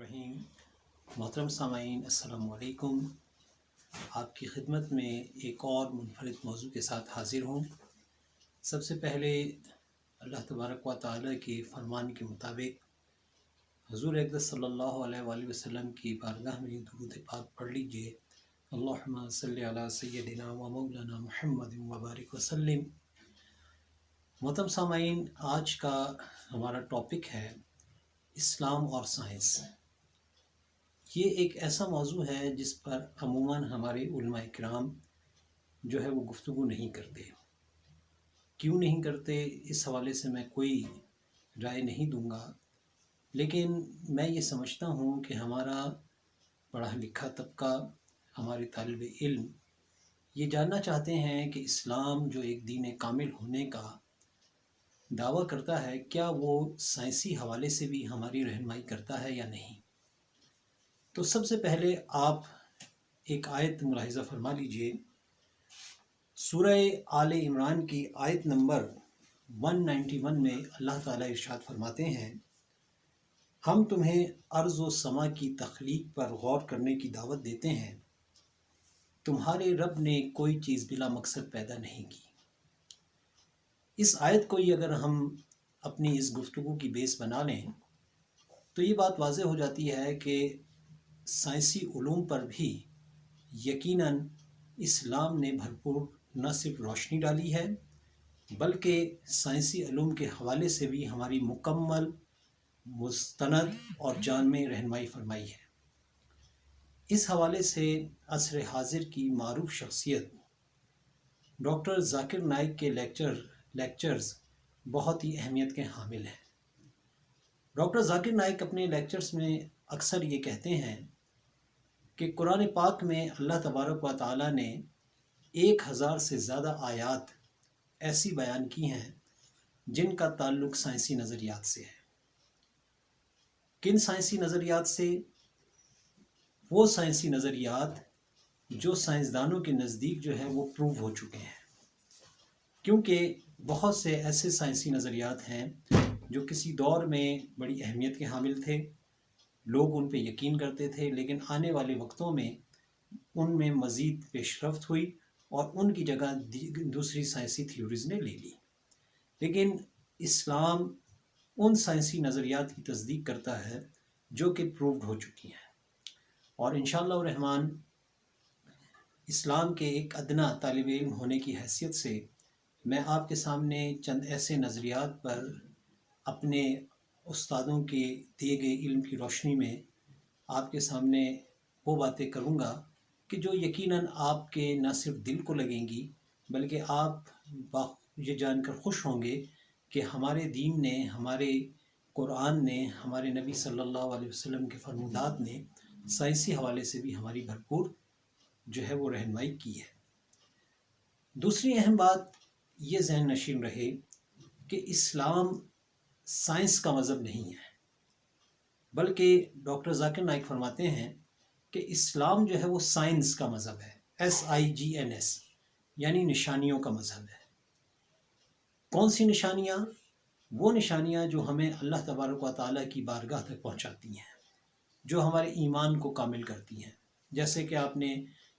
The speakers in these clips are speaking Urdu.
الرحیم۔ محترم سامعین السلام علیکم۔ آپ کی خدمت میں ایک اور منفرد موضوع کے ساتھ حاضر ہوں۔ سب سے پہلے اللہ تبارک و تعالیٰ کے فرمان کے مطابق حضور اقدس صلی اللہ علیہ وآلہ وسلم کی بارگاہ میں درود پاک پڑھ لیجئے۔ اللہم صلی علی سیدنا و مولانا محمد وبارک وسلم۔ محترم سامعین، آج کا ہمارا ٹاپک ہے اسلام اور سائنس۔ یہ ایک ایسا موضوع ہے جس پر عموماً ہمارے علماء کرام جو ہے وہ گفتگو نہیں کرتے۔ کیوں نہیں کرتے اس حوالے سے میں کوئی رائے نہیں دوں گا، لیکن میں یہ سمجھتا ہوں کہ ہمارا پڑھا لکھا طبقہ، ہمارے طالب علم یہ جاننا چاہتے ہیں کہ اسلام جو ایک دین کامل ہونے کا دعویٰ کرتا ہے، کیا وہ سائنسی حوالے سے بھی ہماری رہنمائی کرتا ہے یا نہیں۔ تو سب سے پہلے آپ ایک آیت ملاحظہ فرما لیجئے۔ سورہ آل عمران کی آیت نمبر 191 میں اللہ تعالیٰ ارشاد فرماتے ہیں، ہم تمہیں ارض و سما کی تخلیق پر غور کرنے کی دعوت دیتے ہیں۔ تمہارے رب نے کوئی چیز بلا مقصد پیدا نہیں کی۔ اس آیت کو اگر ہم اپنی اس گفتگو کی بیس بنا لیں تو یہ بات واضح ہو جاتی ہے کہ سائنسی علوم پر بھی یقیناً اسلام نے بھرپور نہ صرف روشنی ڈالی ہے، بلکہ سائنسی علوم کے حوالے سے بھی ہماری مکمل، مستند اور جامع رہنمائی فرمائی ہے۔ اس حوالے سے عصر حاضر کی معروف شخصیت ڈاکٹر ذاکر نائک کے لیکچرز بہت ہی اہمیت کے حامل ہیں۔ ڈاکٹر ذاکر نائک اپنے لیکچرز میں اکثر یہ کہتے ہیں کہ قرآن پاک میں اللہ تبارک و تعالیٰ نے 1000 سے زیادہ آیات ایسی بیان کی ہیں جن کا تعلق سائنسی نظریات سے ہے۔ کن سائنسی نظریات سے؟ وہ سائنسی نظریات جو سائنسدانوں کے نزدیک جو ہے وہ پروو ہو چکے ہیں، کیونکہ بہت سے ایسے سائنسی نظریات ہیں جو کسی دور میں بڑی اہمیت کے حامل تھے، لوگ ان پہ یقین کرتے تھے، لیکن آنے والے وقتوں میں ان میں مزید پیش رفت ہوئی اور ان کی جگہ دوسری سائنسی تھیوریز نے لے لی۔ لیکن اسلام ان سائنسی نظریات کی تصدیق کرتا ہے جو کہ پرووڈ ہو چکی ہیں، اور انشاءاللہ الرحمن اسلام کے ایک ادنا طالب علم ہونے کی حیثیت سے میں آپ کے سامنے چند ایسے نظریات پر اپنے استادوں کے دیے گئے علم کی روشنی میں آپ کے سامنے وہ باتیں کروں گا کہ جو یقیناً آپ کے نہ صرف دل کو لگیں گی، بلکہ آپ یہ جان کر خوش ہوں گے کہ ہمارے دین نے، ہمارے قرآن نے، ہمارے نبی صلی اللہ علیہ وسلم کے فرمودات نے سائنسی حوالے سے بھی ہماری بھرپور جو ہے وہ رہنمائی کی ہے۔ دوسری اہم بات یہ ذہن نشین رہے کہ اسلام سائنس کا مذہب نہیں ہے، بلکہ ڈاکٹر ذاکر نائک فرماتے ہیں کہ اسلام جو ہے وہ سائنس کا مذہب ہے، SIGNS، یعنی نشانیوں کا مذہب ہے۔ کون سی نشانیاں؟ وہ نشانیاں جو ہمیں اللہ تبارک و تعالیٰ کی بارگاہ تک پہنچاتی ہیں، جو ہمارے ایمان کو کامل کرتی ہیں۔ جیسے کہ آپ نے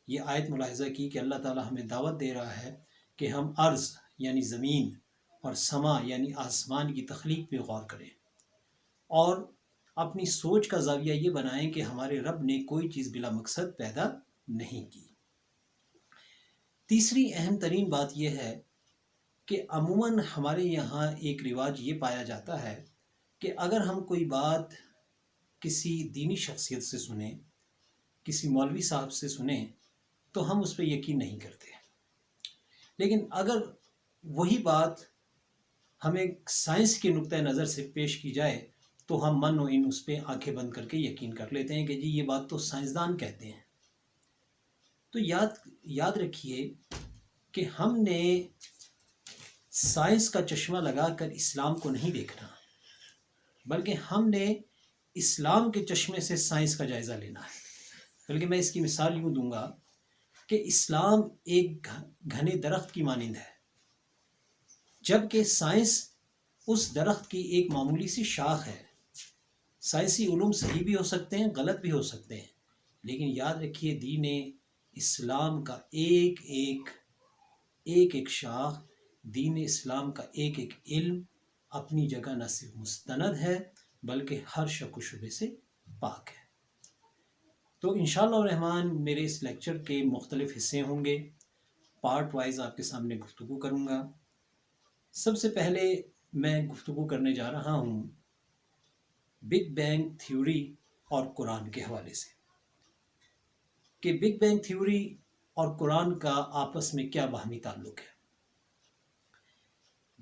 یہ آیت ملاحظہ کی کہ اللہ تعالیٰ ہمیں دعوت دے رہا ہے کہ ہم ارض یعنی زمین اور سما یعنی آسمان کی تخلیق پہ غور کریں اور اپنی سوچ کا زاویہ یہ بنائیں کہ ہمارے رب نے کوئی چیز بلا مقصد پیدا نہیں کی۔ تیسری اہم ترین بات یہ ہے کہ عموماً ہمارے یہاں ایک رواج یہ پایا جاتا ہے کہ اگر ہم کوئی بات کسی دینی شخصیت سے سنیں، کسی مولوی صاحب سے سنیں، تو ہم اس پہ یقین نہیں کرتے، لیکن اگر وہی بات ہمیں سائنس کے نقطہ نظر سے پیش کی جائے تو ہم من و ان اس پہ آنکھیں بند کر کے یقین کر لیتے ہیں کہ جی یہ بات تو سائنسدان کہتے ہیں۔ تو یاد رکھیے کہ ہم نے سائنس کا چشمہ لگا کر اسلام کو نہیں دیکھنا، بلکہ ہم نے اسلام کے چشمے سے سائنس کا جائزہ لینا ہے۔ بلکہ میں اس کی مثال یوں دوں گا کہ اسلام ایک گھنے درخت کی مانند ہے، جبکہ سائنس اس درخت کی ایک معمولی سی شاخ ہے۔ سائنسی علوم صحیح بھی ہو سکتے ہیں، غلط بھی ہو سکتے ہیں، لیکن یاد رکھیے دین اسلام کا ایک ایک شاخ، دین اسلام کا ایک ایک علم اپنی جگہ نہ صرف مستند ہے بلکہ ہر شک و شبے سے پاک ہے۔ تو انشاءاللہ الرحمن میرے اس لیکچر کے مختلف حصے ہوں گے، پارٹ وائز آپ کے سامنے گفتگو کروں گا۔ سب سے پہلے میں گفتگو کرنے جا رہا ہوں بگ بینگ تھیوری اور قرآن کے حوالے سے، کہ بگ بینگ تھیوری اور قرآن کا آپس میں کیا باہمی تعلق ہے۔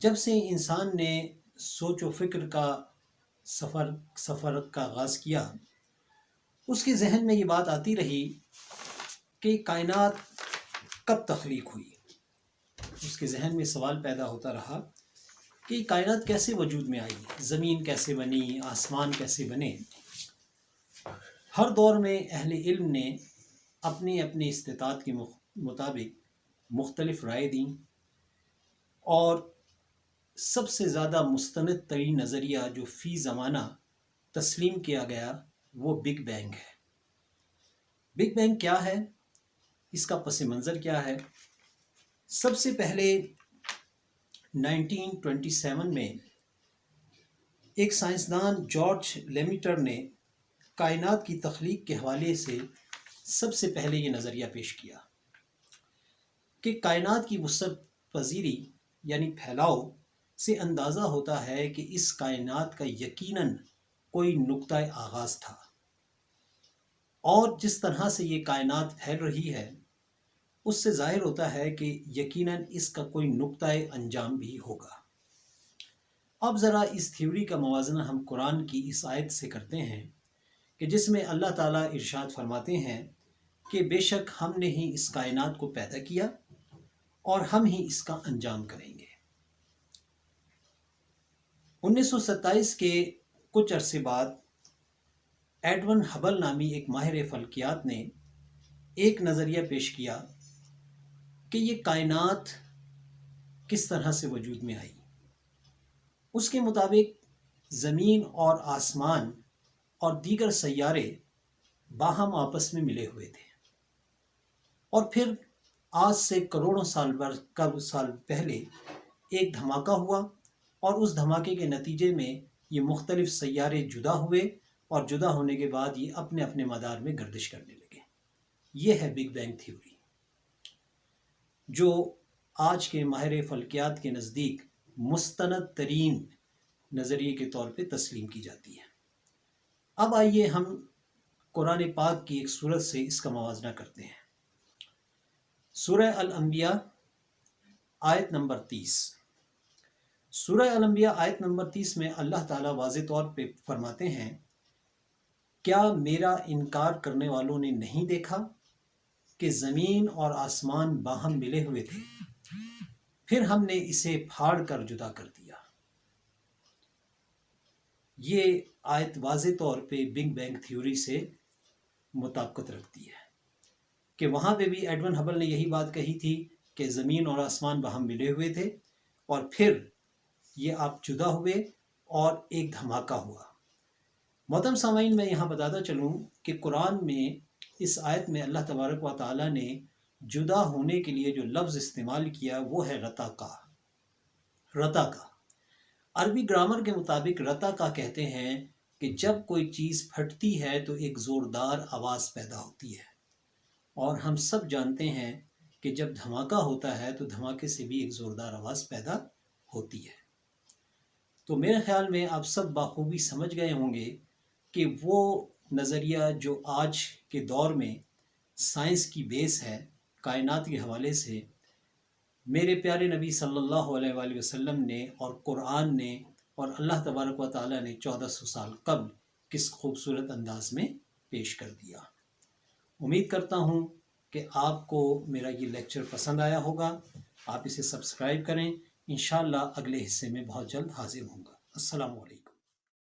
جب سے انسان نے سوچ و فکر کا سفر کا آغاز کیا، اس کے ذہن میں یہ بات آتی رہی کہ کائنات کب تخلیق ہوئی۔ اس کے ذہن میں سوال پیدا ہوتا رہا کہ کائنات کیسے وجود میں آئی، زمین کیسے بنی، آسمان کیسے بنے۔ ہر دور میں اہل علم نے اپنی اپنی استطاعت کے مطابق مختلف رائے دیں، اور سب سے زیادہ مستند ترین نظریہ جو فی زمانہ تسلیم کیا گیا وہ بگ بینگ ہے۔ بگ بینگ کیا ہے، اس کا پس منظر کیا ہے؟ سب سے پہلے 1927 میں ایک سائنسدان جارج لیمیٹر نے کائنات کی تخلیق کے حوالے سے سب سے پہلے یہ نظریہ پیش کیا کہ کائنات کی وسعت پذیری یعنی پھیلاؤ سے اندازہ ہوتا ہے کہ اس کائنات کا یقیناً کوئی نقطۂ آغاز تھا، اور جس طرح سے یہ کائنات پھیل رہی ہے اس سے ظاہر ہوتا ہے کہ یقیناً اس کا کوئی نقطۂ انجام بھی ہوگا۔ اب ذرا اس تھیوری کا موازنہ ہم قرآن کی اس آیت سے کرتے ہیں کہ جس میں اللہ تعالیٰ ارشاد فرماتے ہیں کہ بے شک ہم نے ہی اس کائنات کو پیدا کیا اور ہم ہی اس کا انجام کریں گے۔ 1927 کے کچھ عرصے بعد ایڈون ہبل نامی ایک ماہر فلکیات نے ایک نظریہ پیش کیا کہ یہ کائنات کس طرح سے وجود میں آئی۔ اس کے مطابق زمین اور آسمان اور دیگر سیارے باہم آپس میں ملے ہوئے تھے، اور پھر آج سے کروڑوں سال پہلے ایک دھماکہ ہوا، اور اس دھماکے کے نتیجے میں یہ مختلف سیارے جدا ہوئے، اور جدا ہونے کے بعد یہ اپنے اپنے مدار میں گردش کرنے لگے۔ یہ ہے بگ بینگ تھیوری، جو آج کے ماہر فلکیات کے نزدیک مستند ترین نظریے کے طور پہ تسلیم کی جاتی ہے۔ اب آئیے ہم قرآن پاک کی ایک سورت سے اس کا موازنہ کرتے ہیں۔ سورہ الانبیاء آیت نمبر 30۔ سورہ الانبیاء آیت نمبر 30 میں اللہ تعالیٰ واضح طور پہ فرماتے ہیں، کیا میرا انکار کرنے والوں نے نہیں دیکھا کہ زمین اور آسمان باہم ملے ہوئے تھے، پھر ہم نے اسے پھاڑ کر جدا کر دیا۔ یہ آیت واضح طور پہ بگ بینگ تھیوری سے مطابقت رکھتی ہے، کہ وہاں پہ بھی ایڈون ہبل نے یہی بات کہی تھی کہ زمین اور آسمان باہم ملے ہوئے تھے، اور پھر یہ آپ جدا ہوئے اور ایک دھماکہ ہوا۔ محترم سامعین، میں یہاں بتاتا چلوں کہ قرآن میں اس آیت میں اللہ تبارک و تعالیٰ نے جدا ہونے کے لیے جو لفظ استعمال کیا وہ ہے رتاقا۔ رتاقا عربی گرامر کے مطابق رتاقا کہتے ہیں کہ جب کوئی چیز پھٹتی ہے تو ایک زوردار آواز پیدا ہوتی ہے، اور ہم سب جانتے ہیں کہ جب دھماکہ ہوتا ہے تو دھماکے سے بھی ایک زوردار آواز پیدا ہوتی ہے۔ تو میرے خیال میں آپ سب بخوبی سمجھ گئے ہوں گے کہ وہ نظریہ جو آج کے دور میں سائنس کی بیس ہے کائنات کے حوالے سے، میرے پیارے نبی صلی اللہ علیہ وآلہ وسلم نے اور قرآن نے اور اللہ تبارک و تعالیٰ نے 1400 سال قبل کس خوبصورت انداز میں پیش کر دیا۔ امید کرتا ہوں کہ آپ کو میرا یہ لیکچر پسند آیا ہوگا۔ آپ اسے سبسکرائب کریں۔ انشاءاللہ اگلے حصے میں بہت جلد حاضر ہوں گا۔ السلام علیکم۔